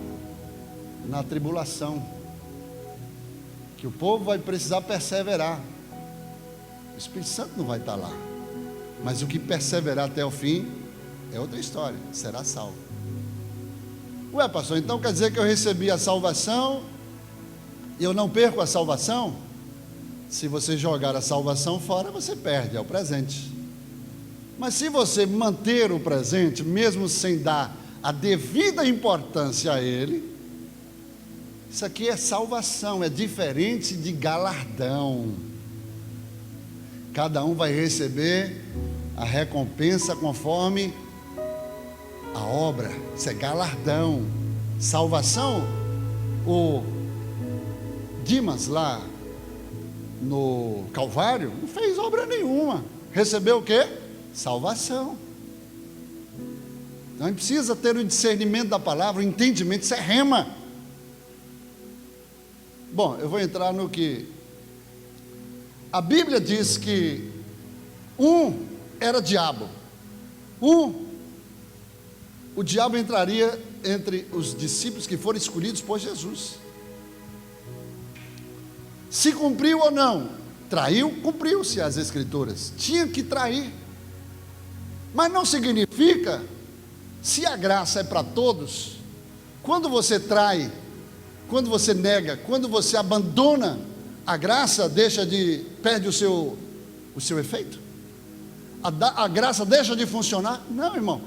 na tribulação, que o povo vai precisar perseverar. O Espírito Santo não vai estar lá, mas o que perseverar até o fim é outra história, será salvo. Ué, pastor, então quer dizer que eu recebi a salvação e eu não perco a salvação? Se você jogar a salvação fora, você perde, é o presente. Mas se você manter o presente, mesmo sem dar a devida importância a ele, isso aqui é salvação, é diferente de galardão. Cada um vai receber a recompensa conforme a obra. Isso é galardão. Salvação, o Dimas lá no Calvário não fez obra nenhuma, recebeu o quê? Salvação. Então a gente precisa ter o discernimento da palavra, o entendimento. Isso é rema. Bom, eu vou entrar no que a Bíblia diz, que um era diabo, um o diabo entraria entre os discípulos que foram escolhidos por Jesus. Se cumpriu ou não? Traiu, cumpriu-se as Escrituras. Tinha que trair. Mas não significa, se a graça é para todos, quando você trai, quando você nega, quando você abandona a graça, perde o seu efeito? A graça deixa de funcionar? Não, irmão.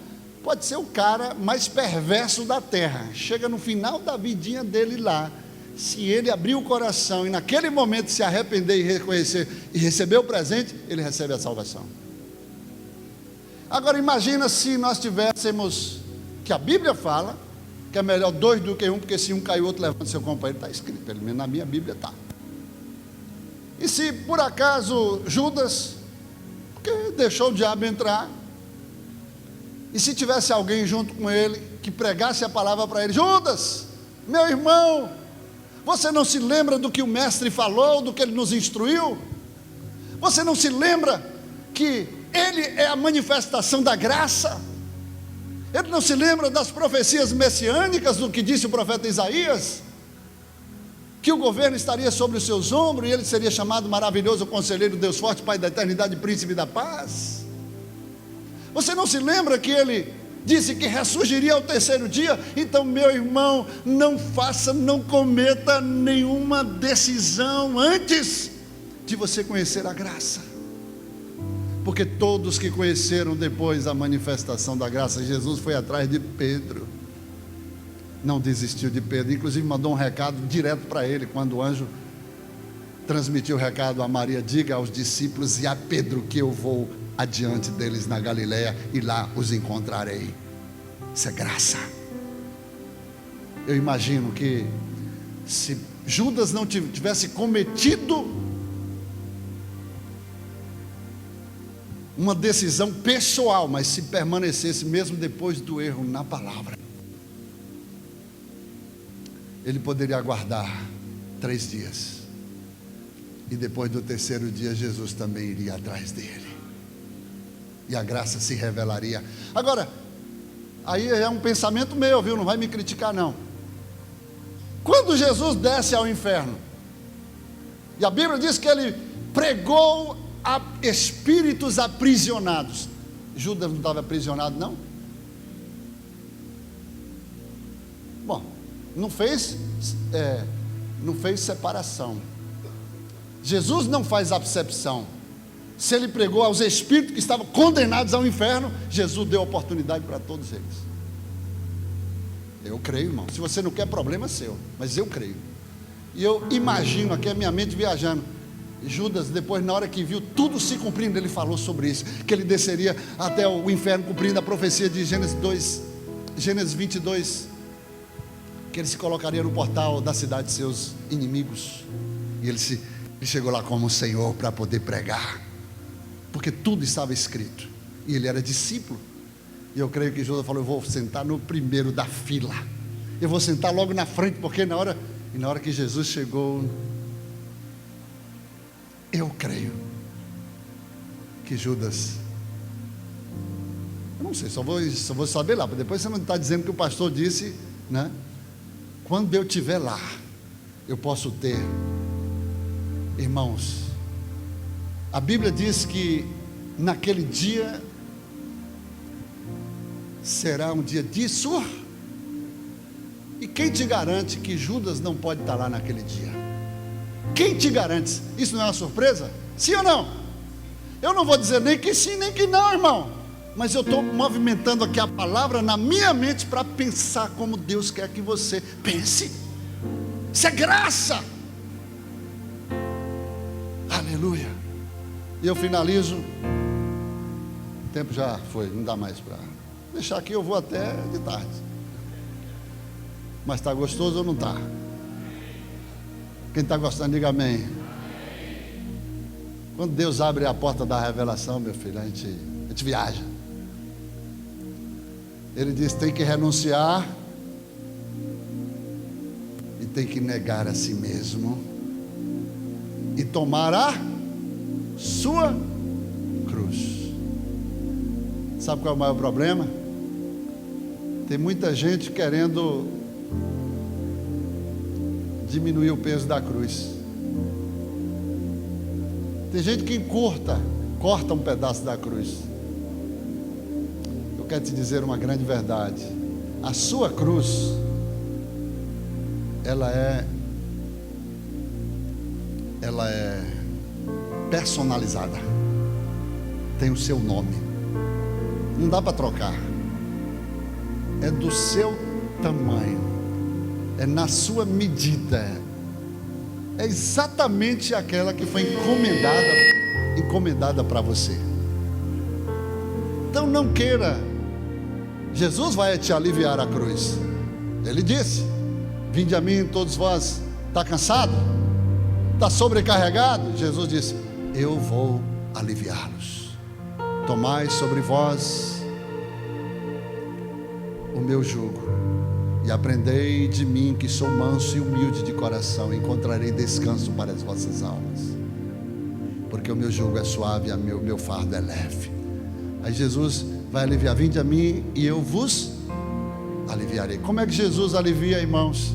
Pode ser o cara mais perverso da terra. Chega no final da vidinha dele lá, se ele abrir o coração e naquele momento se arrepender e reconhecer e receber o presente, ele recebe a salvação. Agora imagina se nós tivéssemos, que a Bíblia fala, que é melhor dois do que um, porque se um cai o outro levanta seu companheiro, está escrito, pelo menos na minha Bíblia está. E se por acaso Judas, porque deixou o diabo entrar, e se tivesse alguém junto com ele, que pregasse a palavra para ele: Judas, meu irmão, você não se lembra do que o mestre falou, do que ele nos instruiu? Você não se lembra que ele é a manifestação da graça? Ele não se lembra das profecias messiânicas, do que disse o profeta Isaías? Que o governo estaria sobre os seus ombros, e ele seria chamado maravilhoso conselheiro, Deus forte, Pai da eternidade, príncipe da paz? Você não se lembra que ele disse que ressurgiria ao terceiro dia? Então, meu irmão, não cometa nenhuma decisão antes de você conhecer a graça, porque todos que conheceram depois a manifestação da graça, Jesus foi atrás de Pedro, não desistiu de Pedro, inclusive mandou um recado direto para ele, quando o anjo transmitiu o recado a Maria: diga aos discípulos e a Pedro que eu vou adiante deles na Galileia, e lá os encontrarei. Isso é graça. Eu imagino que se Judas não tivesse cometido uma decisão pessoal, mas se permanecesse mesmo depois do erro na palavra, ele poderia aguardar 3 dias, e depois do terceiro dia Jesus também iria atrás dele, e a graça se revelaria. Agora, aí é um pensamento meu, viu? Não vai me criticar não. Quando Jesus desce ao inferno, e a Bíblia diz que ele pregou a espíritos aprisionados, Judas não estava aprisionado não? Bom, não fez separação. Jesus não faz acepção. Se ele pregou aos espíritos que estavam condenados ao inferno, Jesus deu oportunidade para todos eles. Eu creio, irmão. Se você não quer, problema seu, mas eu creio. E eu imagino aqui a minha mente viajando. Judas, depois, na hora que viu tudo se cumprindo, ele falou sobre isso, que ele desceria até o inferno, cumprindo a profecia de Gênesis 22, que ele se colocaria no portal da cidade de seus inimigos, e ele chegou lá como Senhor para poder pregar, porque tudo estava escrito, e ele era discípulo. E eu creio que Judas falou: eu vou sentar no primeiro da fila, eu vou sentar logo na frente, porque na hora que Jesus chegou, eu creio que Judas, eu não sei, só vou saber lá, depois você não está dizendo que o pastor disse, né? Quando eu estiver lá, eu posso ter, irmãos, a Bíblia diz que naquele dia será um dia de surra. E quem te garante que Judas não pode estar lá naquele dia? Quem te garante? Isso não é uma surpresa? Sim ou não? Eu não vou dizer nem que sim, nem que não, irmão, mas eu estou movimentando aqui a palavra na minha mente para pensar como Deus quer que você pense. Isso é graça. Aleluia. E eu finalizo. O tempo já foi, não dá mais para deixar aqui, eu vou até de tarde. Mas está gostoso ou não está? Quem está gostando, diga amém. Quando Deus abre a porta da revelação, meu filho, a gente viaja. Ele diz: tem que renunciar e tem que negar a si mesmo e tomar a sua cruz. Sabe qual é o maior problema? Tem muita gente querendo diminuir o peso da cruz. Tem gente que corta um pedaço da cruz. Eu quero te dizer uma grande verdade. A sua cruz, ela é personalizada. Tem o seu nome. Não dá para trocar. É do seu tamanho. É na sua medida. É exatamente aquela que foi encomendada para você. Então não queira. Jesus vai te aliviar a cruz. Ele disse: vinde a mim todos vós. Está cansado? Está sobrecarregado? Jesus disse: eu vou aliviá-los. Tomai sobre vós o meu jugo e aprendei de mim, que sou manso e humilde de coração, e encontrarei descanso para as vossas almas, porque o meu jugo é suave e o meu fardo é leve. Aí Jesus vai aliviar: vinde a mim e eu vos aliviarei. Como é que Jesus alivia, irmãos?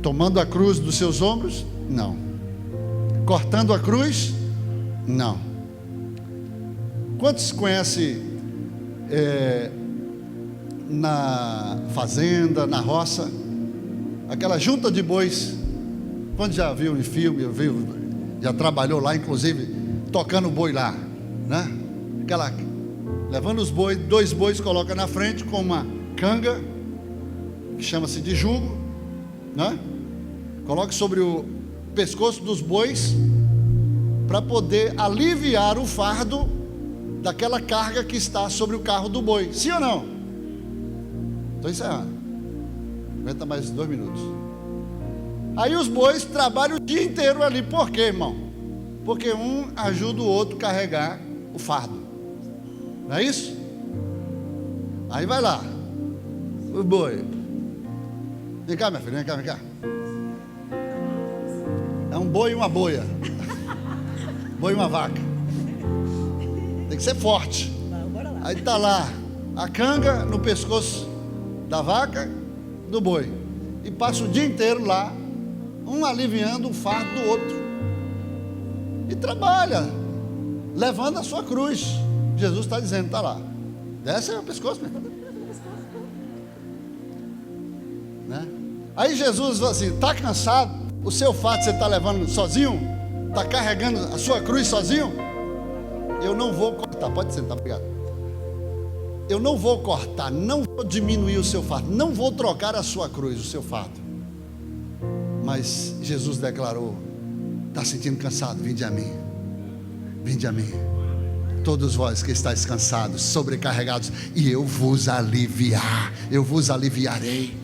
Tomando a cruz dos seus ombros? Não. Cortando a cruz? Não. Quantos conhecem na fazenda, na roça, aquela junta de bois? Quando já viu em filme, já trabalhou lá, inclusive tocando boi lá, né? Levando os bois, 2 bois coloca na frente com uma canga que chama-se de jugo, né? Coloca sobre o pescoço dos bois para poder aliviar o fardo daquela carga que está sobre o carro do boi. Sim ou não? Estou encerrando. Aguenta mais 2 minutos. Aí os bois trabalham o dia inteiro ali. Por quê, irmão? Porque um ajuda o outro a carregar o fardo. Não é isso? Aí vai lá o boi. Vem cá, minha filha, vem cá. É um boi e uma boia. Boi e uma vaca. Tem que ser forte. Aí está lá a canga no pescoço da vaca, do boi, e passa o dia inteiro lá, um aliviando o fardo do outro, e trabalha, levando a sua cruz. Jesus está dizendo: está lá, desce aí o pescoço, né? Aí Jesus fala assim: está cansado? O seu fardo você está levando sozinho? Está carregando a sua cruz sozinho? Eu não vou cortar. Pode sentar, obrigado. Eu não vou cortar, não vou diminuir o seu fardo, não vou trocar a sua cruz, o seu fardo. Mas Jesus declarou: está sentindo cansado? Vinde a mim. Vinde a mim, todos vós que estáis cansados, sobrecarregados, e eu vos aliviar. Eu vos aliviarei.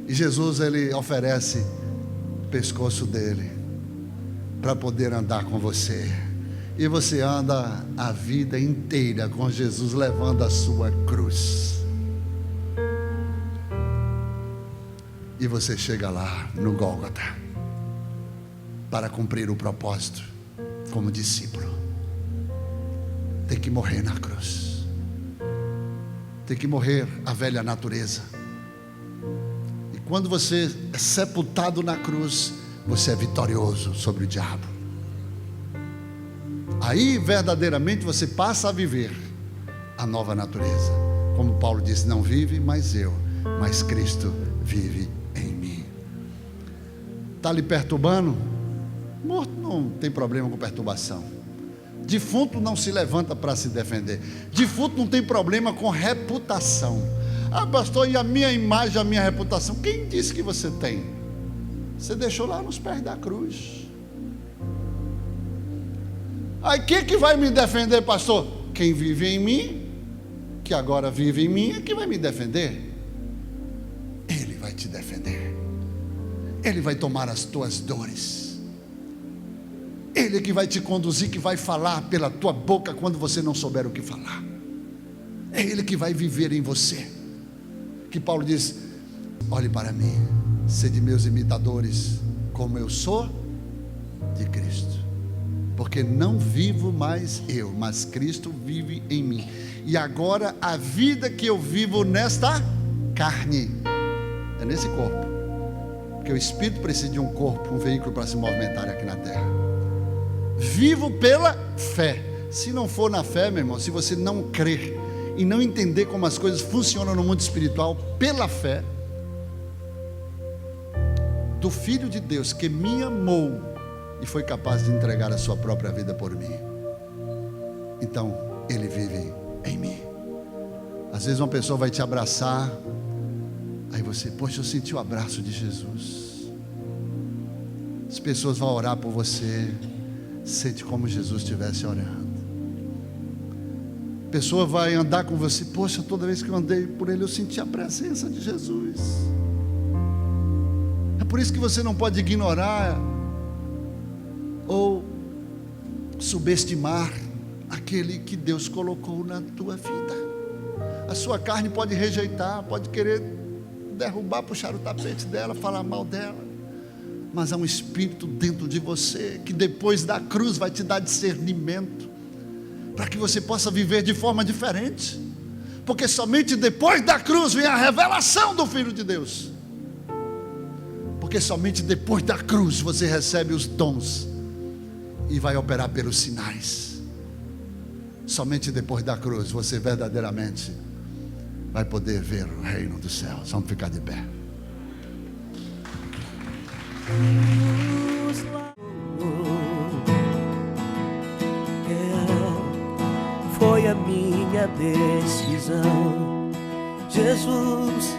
E Jesus, ele oferece o pescoço dele para poder andar com você. E você anda a vida inteira com Jesus, levando a sua cruz. E você chega lá no Gólgota para cumprir o propósito como discípulo. Tem que morrer na cruz. Tem que morrer a velha natureza. E quando você é sepultado na cruz, você é vitorioso sobre o diabo. Aí verdadeiramente você passa a viver a nova natureza. Como Paulo disse: não vive mais eu, mas Cristo vive em mim. Está lhe perturbando? Morto não tem problema com perturbação. Defunto não se levanta para se defender. Defunto não tem problema com reputação. Ah, pastor, e a minha imagem, a minha reputação? Quem disse que você tem? Você deixou lá nos pés da cruz. Aí quem que vai me defender, pastor? Quem vive em mim, que agora vive em mim, é que vai me defender. Ele vai te defender. Ele vai tomar as tuas dores. Ele que vai te conduzir, que vai falar pela tua boca quando você não souber o que falar. É Ele que vai viver em você. Que Paulo diz: olhe para mim, sede meus imitadores, como eu sou de Cristo. porque não vivo mais eu, mas Cristo vive em mim. E agora a vida que eu vivo nesta carne, é nesse corpo, porque o Espírito precisa de um corpo, um veículo para se movimentar aqui na terra. Vivo pela fé. Se não for na fé, meu irmão, se você não crer e não entender como as coisas funcionam no mundo espiritual, pela fé do Filho de Deus que me amou e foi capaz de entregar a sua própria vida por mim, então Ele vive em mim. Às vezes uma pessoa vai te abraçar, aí você, poxa, eu senti o abraço de Jesus. As pessoas vão orar por você, sente como Jesus estivesse orando. A pessoa vai andar com você, poxa, toda vez que eu andei por ele, eu senti a presença de Jesus. É por isso que você não pode ignorar ou subestimar aquele que Deus colocou na tua vida. A sua carne pode rejeitar, pode querer derrubar, puxar o tapete dela, falar mal dela, mas há um Espírito dentro de você que depois da cruz vai te dar discernimento para que você possa viver de forma diferente, porque somente depois da cruz vem a revelação do Filho de Deus, porque somente depois da cruz você recebe os dons e vai operar pelos sinais. Somente depois da cruz você verdadeiramente vai poder ver o reino dos céus. Vamos ficar de pé. Foi a minha decisão, Jesus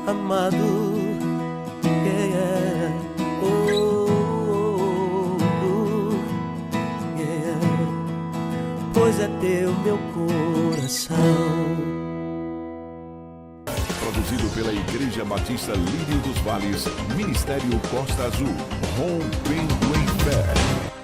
amado, pois é teu meu coração. Produzido pela Igreja Batista Lírio dos Vales, Ministério Costa Azul, rompendo em fé.